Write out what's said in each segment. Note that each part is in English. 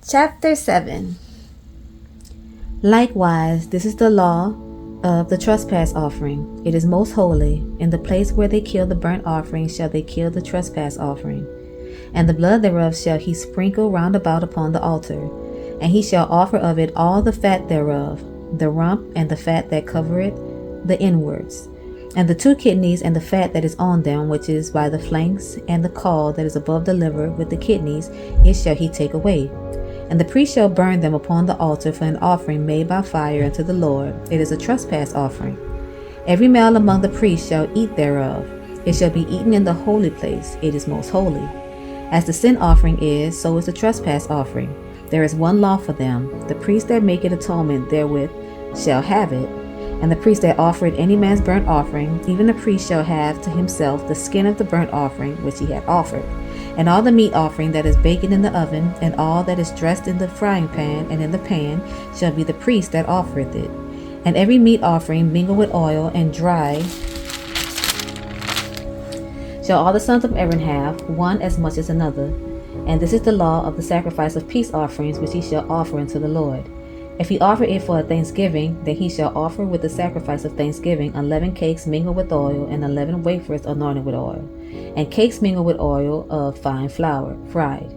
Chapter 7. Likewise, this is the law of the trespass offering. It is most holy. In the place where they kill the burnt offering shall they kill the trespass offering. And the blood thereof shall he sprinkle round about upon the altar. And he shall offer of it all the fat thereof, the rump and the fat that covereth the inwards, and the 2 kidneys and the fat that is on them, which is by the flanks, and the caul that is above the liver with the kidneys, it shall he take away. And the priest shall burn them upon the altar for an offering made by fire unto the Lord. It is a trespass offering. Every male among the priests shall eat thereof. It shall be eaten in the holy place. It is most holy. As the sin offering is, so is the trespass offering. There is one law for them. The priest that maketh atonement therewith shall have it. And the priest that offereth any man's burnt offering, even the priest shall have to himself the skin of the burnt offering which he hath offered. And all the meat offering that is baked in the oven, and all that is dressed in the frying pan and in the pan, shall be the priest that offereth it. And every meat offering mingled with oil and dry shall all the sons of Aaron have, one as much as another. And this is the law of the sacrifice of peace offerings which he shall offer unto the Lord. If he offer it for a thanksgiving, then he shall offer with the sacrifice of thanksgiving 11 cakes mingled with oil, and 11 wafers anointed with oil, and cakes mingled with oil of fine flour, fried.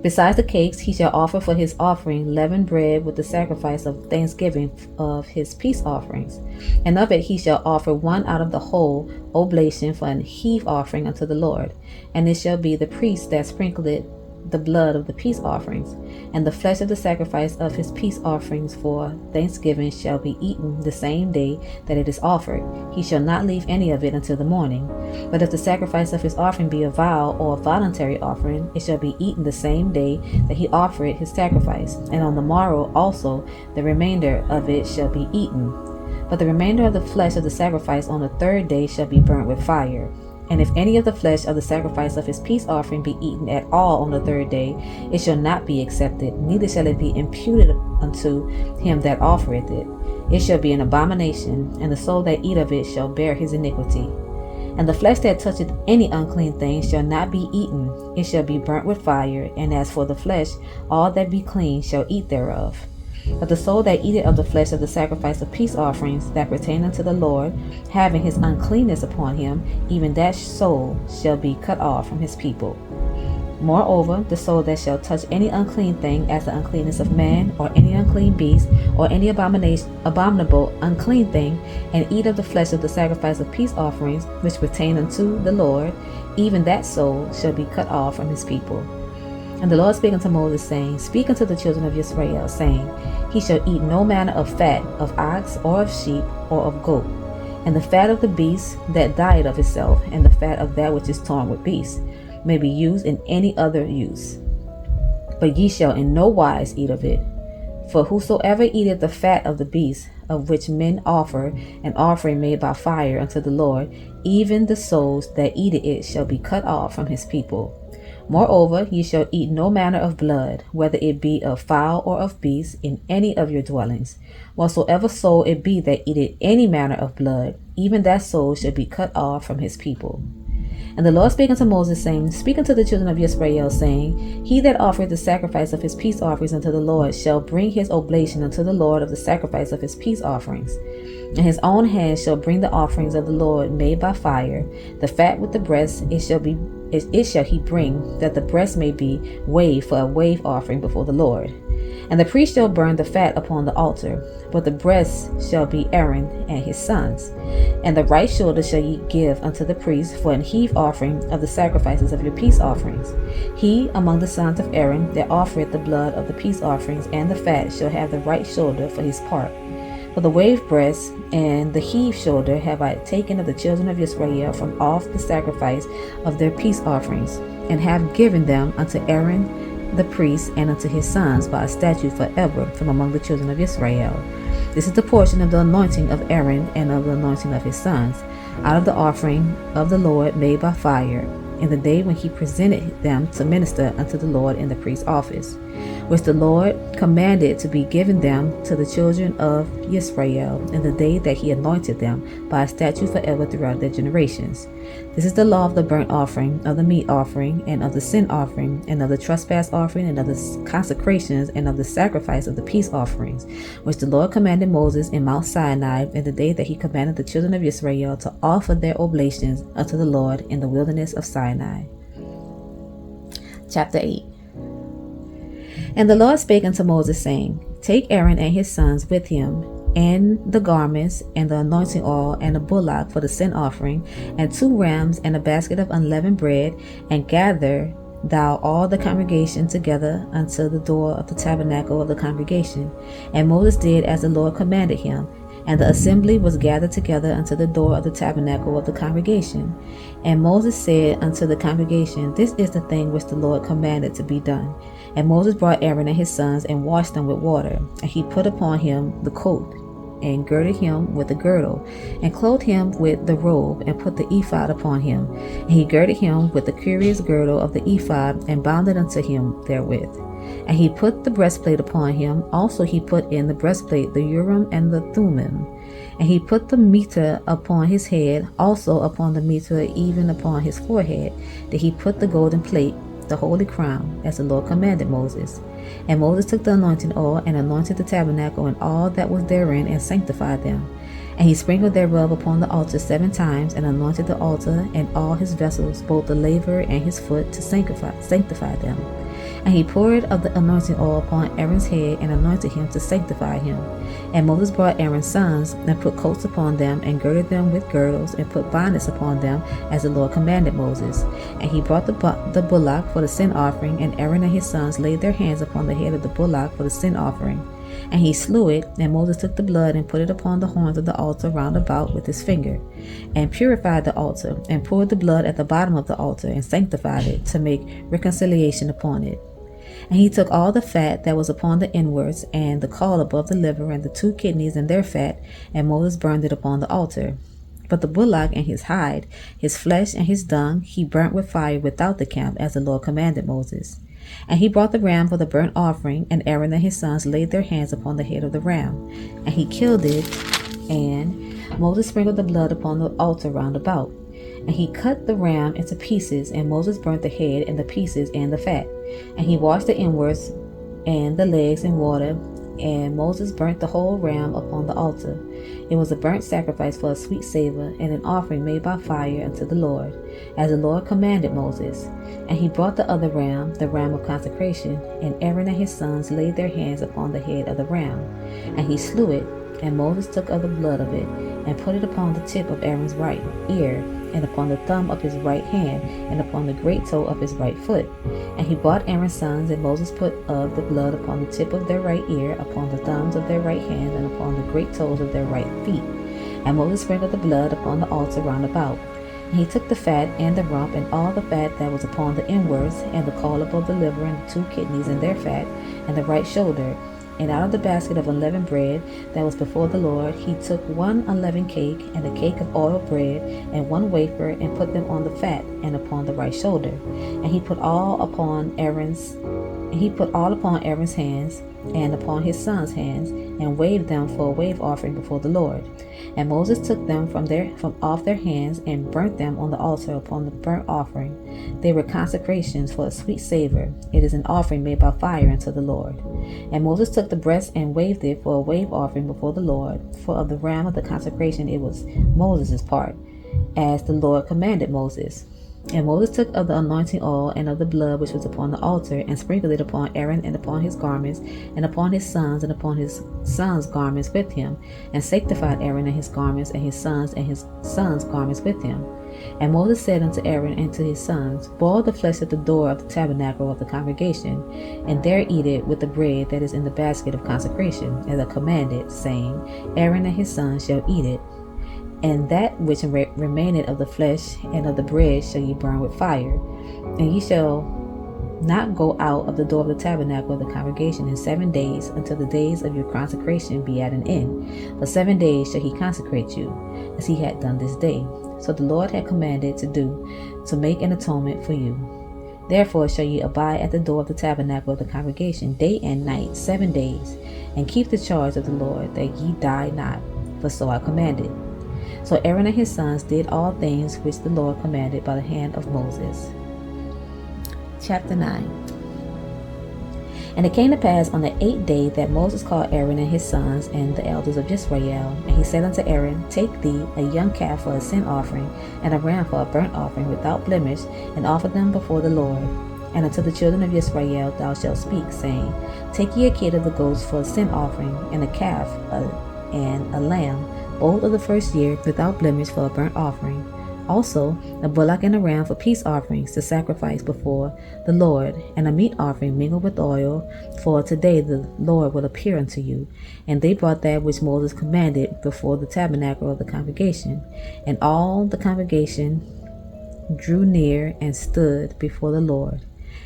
Besides the cakes, he shall offer for his offering leavened bread with the sacrifice of thanksgiving of his peace offerings. And of it he shall offer one out of the whole oblation for an heave offering unto the Lord. And it shall be the priest that sprinkleth the blood of the peace offerings, and the flesh of the sacrifice of his peace offerings for thanksgiving shall be eaten the same day that it is offered. He shall not leave any of it until the morning. But if the sacrifice of his offering be a vow or a voluntary offering, it shall be eaten the same day that he offered his sacrifice, and on the morrow also the remainder of it shall be eaten. But the remainder of the flesh of the sacrifice on the 3rd day shall be burnt with fire. And if any of the flesh of the sacrifice of his peace offering be eaten at all on the 3rd day, it shall not be accepted, neither shall it be imputed unto him that offereth it. It shall be an abomination, and the soul that eat of it shall bear his iniquity. And the flesh that toucheth any unclean thing shall not be eaten, it shall be burnt with fire. And as for the flesh, all that be clean shall eat thereof. But the soul that eateth of the flesh of the sacrifice of peace offerings that pertain unto the Lord, having his uncleanness upon him, even that soul shall be cut off from his people. Moreover, the soul that shall touch any unclean thing, as the uncleanness of man, or any unclean beast, or any abominable unclean thing, and eat of the flesh of the sacrifice of peace offerings which pertain unto the Lord, even that soul shall be cut off from his people. And the Lord spake unto Moses, saying, Speak unto the children of Israel, saying, He shall eat no manner of fat of ox, or of sheep, or of goat, and the fat of the beast that dieth of itself, and the fat of that which is torn with beasts, may be used in any other use. But ye shall in no wise eat of it. For whosoever eateth the fat of the beast, of which men offer an offering made by fire unto the Lord, even the souls that eat it shall be cut off from his people. Moreover, ye shall eat no manner of blood, whether it be of fowl or of beast, in any of your dwellings. Whatsoever soul it be that eateth any manner of blood, even that soul shall be cut off from his people. And the Lord spake unto Moses, saying, Speak unto the children of Israel, saying, He that offereth the sacrifice of his peace offerings unto the Lord shall bring his oblation unto the Lord of the sacrifice of his peace offerings. And his own hand shall bring the offerings of the Lord made by fire, the fat with the breast it shall he bring, that the breast may be waved for a wave offering before the Lord. And the priest shall burn the fat upon the altar, but the breast shall be Aaron and his sons. And the right shoulder shall ye give unto the priest for an heave offering of the sacrifices of your peace offerings. He among the sons of Aaron that offereth the blood of the peace offerings and the fat shall have the right shoulder for his part. For the wave breast and the heave shoulder have I taken of the children of Israel from off the sacrifice of their peace offerings, and have given them unto Aaron the priest and unto his sons by a statute forever from among the children of Israel. This is the portion of the anointing of Aaron and of the anointing of his sons, out of the offering of the Lord made by fire, in the day when he presented them to minister unto the Lord in the priest's office, which the Lord commanded to be given them to the children of Israel in the day that he anointed them by a statute forever throughout their generations. This is the law of the burnt offering, of the meat offering, and of the sin offering, and of the trespass offering, and of the consecrations, and of the sacrifice of the peace offerings, which the Lord commanded Moses in Mount Sinai in the day that he commanded the children of Israel to offer their oblations unto the Lord in the wilderness of Sinai. Chapter 8. And the Lord spake unto Moses, saying, Take Aaron and his sons with him, and the garments, and the anointing oil, and a bullock for the sin offering, and 2 rams, and a basket of unleavened bread, and gather thou all the congregation together unto the door of the tabernacle of the congregation. And Moses did as the Lord commanded him, and the assembly was gathered together unto the door of the tabernacle of the congregation. And Moses said unto the congregation, This is the thing which the Lord commanded to be done. And Moses brought Aaron and his sons, and washed them with water. And he put upon him the coat, and girded him with the girdle, and clothed him with the robe, and put the ephod upon him. And he girded him with the curious girdle of the ephod, and bound it unto him therewith. And he put the breastplate upon him. Also he put in the breastplate the Urim and the Thummim. And he put the mitre upon his head, also upon the mitre, even upon his forehead, did he put the golden plate, the holy crown, as the Lord commanded Moses. And Moses took the anointing oil, and anointed the tabernacle and all that was therein, and sanctified them. And he sprinkled thereof upon the altar 7 times, and anointed the altar and all his vessels, both the laver and his foot, to sanctify them. And he poured of the anointing oil upon Aaron's head, and anointed him to sanctify him. And Moses brought Aaron's sons, and put coats upon them, and girded them with girdles, and put bonnets upon them, as the Lord commanded Moses. And he brought the bullock for the sin offering, and Aaron and his sons laid their hands upon the head of the bullock for the sin offering. And he slew it, and Moses took the blood, and put it upon the horns of the altar round about with his finger, and purified the altar, and poured the blood at the bottom of the altar, and sanctified it, to make reconciliation upon it. And he took all the fat that was upon the inwards, and the caul above the liver, and the 2 kidneys and their fat, and Moses burned it upon the altar. But the bullock and his hide, his flesh and his dung, he burnt with fire without the camp, as the Lord commanded Moses. And he brought the ram for the burnt offering, and Aaron and his sons laid their hands upon the head of the ram. And he killed it, and Moses sprinkled the blood upon the altar round about. And he cut the ram into pieces, and Moses burnt the head and the pieces and the fat. And he washed the inwards and the legs in water, and Moses burnt the whole ram upon the altar. It was a burnt sacrifice for a sweet savor, and an offering made by fire unto the Lord, as the Lord commanded Moses. And he brought the other ram, the ram of consecration, and Aaron and his sons laid their hands upon the head of the ram. And he slew it, and Moses took of the blood of it, and put it upon the tip of Aaron's right ear, and upon the thumb of his right hand, and upon the great toe of his right foot. And he brought Aaron's sons, and Moses put of the blood upon the tip of their right ear, upon the thumbs of their right hand, and upon the great toes of their right feet. And Moses sprinkled the blood upon the altar round about. And he took the fat and the rump, and all the fat that was upon the inwards, and the caul above the liver, and the 2 kidneys and their fat, and the right shoulder. And out of the basket of unleavened bread that was before the Lord, he took 1 unleavened cake, and a cake of oiled bread, and 1 wafer, and put them on the fat, and upon the right shoulder. And he put all upon Aaron's hands, and upon his sons' hands, and waved them for a wave offering before the Lord. And Moses took them from off their hands, and burnt them on the altar upon the burnt offering. They were consecrations for a sweet savor. It is an offering made by fire unto the Lord. And Moses took the breast, and waved it for a wave offering before the Lord. For of the ram of the consecration it was Moses' part, as the Lord commanded Moses. And Moses took of the anointing oil, and of the blood which was upon the altar, and sprinkled it upon Aaron, and upon his garments, and upon his sons, and upon his sons' garments with him, and sanctified Aaron and his garments, and his sons' garments with him. And Moses said unto Aaron and to his sons, Boil the flesh at the door of the tabernacle of the congregation, and there eat it with the bread that is in the basket of consecration, as I commanded, saying, Aaron and his sons shall eat it. And that which remaineth of the flesh and of the bread shall ye burn with fire. And ye shall not go out of the door of the tabernacle of the congregation in 7 days until the days of your consecration be at an end. For 7 days shall he consecrate you, as he had done this day. So the Lord had commanded to make an atonement for you. Therefore shall ye abide at the door of the tabernacle of the congregation day and night 7 days, and keep the charge of the Lord, that ye die not, for so I commanded. So Aaron and his sons did all things which the Lord commanded by the hand of Moses. Chapter 9. And it came to pass on the 8th day that Moses called Aaron and his sons and the elders of Israel. And he said unto Aaron, Take thee a young calf for a sin offering, and a ram for a burnt offering without blemish, and offer them before the Lord. And unto the children of Israel thou shalt speak, saying, Take ye a kid of the goats for a sin offering, and a calf and a lamb, both of the first year, without blemish, for a burnt offering. Also a bullock and a ram for peace offerings to sacrifice before the Lord, and a meat offering mingled with oil, for today the Lord will appear unto you. And they brought that which Moses commanded before the tabernacle of the congregation. And all the congregation drew near and stood before the Lord.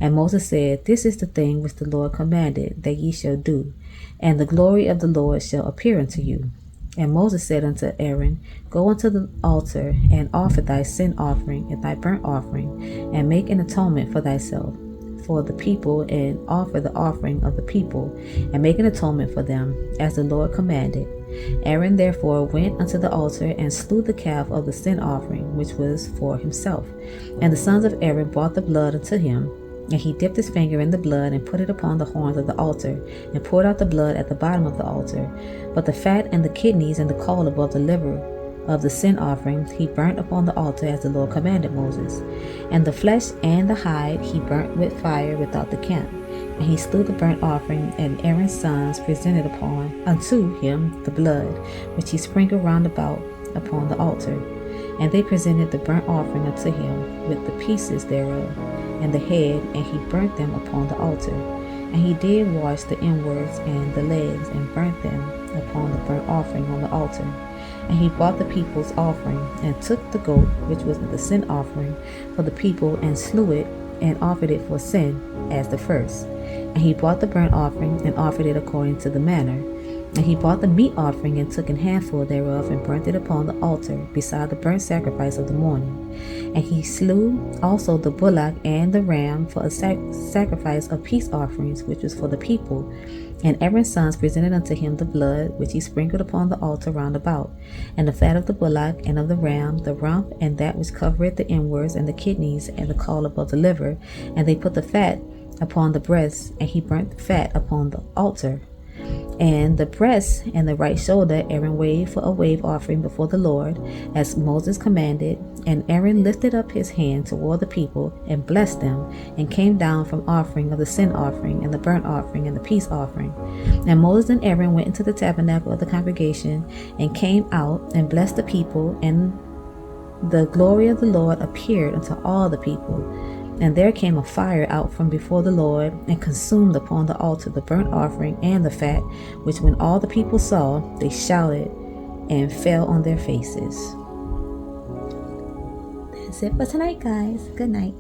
And Moses said, This is the thing which the Lord commanded that ye shall do, and the glory of the Lord shall appear unto you. And Moses said unto Aaron, Go unto the altar, and offer thy sin offering and thy burnt offering, and make an atonement for thyself, for the people, and offer the offering of the people, and make an atonement for them, as the Lord commanded. Aaron therefore went unto the altar, and slew the calf of the sin offering, which was for himself. And the sons of Aaron brought the blood unto him, and he dipped his finger in the blood, and put it upon the horns of the altar, and poured out the blood at the bottom of the altar. But the fat and the kidneys and the caul above the liver of the sin offering he burnt upon the altar, as the Lord commanded Moses. And the flesh and the hide he burnt with fire without the camp. And he slew the burnt offering, and Aaron's sons presented unto him the blood, which he sprinkled round about upon the altar. And they presented the burnt offering unto him with the pieces thereof, and the head, and he burnt them upon the altar. And he did wash the inwards and the legs, and burnt them upon the burnt offering on the altar. And he brought the people's offering, and took the goat, which was the sin offering for the people, and slew it, and offered it for sin, as the first. And he brought the burnt offering, and offered it according to the manner. And he brought the meat offering, and took an handful thereof, and burnt it upon the altar, beside the burnt sacrifice of the morning. And he slew also the bullock and the ram for a sacrifice of peace offerings, which was for the people. And Aaron's sons presented unto him the blood, which he sprinkled upon the altar round about, and the fat of the bullock and of the ram, the rump, and that which covereth the inwards, and the kidneys, and the caul above the liver. And they put the fat upon the breast, and he burnt the fat upon the altar. And the breast and the right shoulder Aaron waved for a wave offering before the Lord, as Moses commanded. And Aaron lifted up his hand toward the people, and blessed them, and came down from offering of the sin offering, and the burnt offering, and the peace offering. And Moses and Aaron went into the tabernacle of the congregation, and came out, and blessed the people, and the glory of the Lord appeared unto all the people. And there came a fire out from before the Lord, and consumed upon the altar the burnt offering and the fat, which when all the people saw, they shouted and fell on their faces. That's it for tonight, guys. Good night.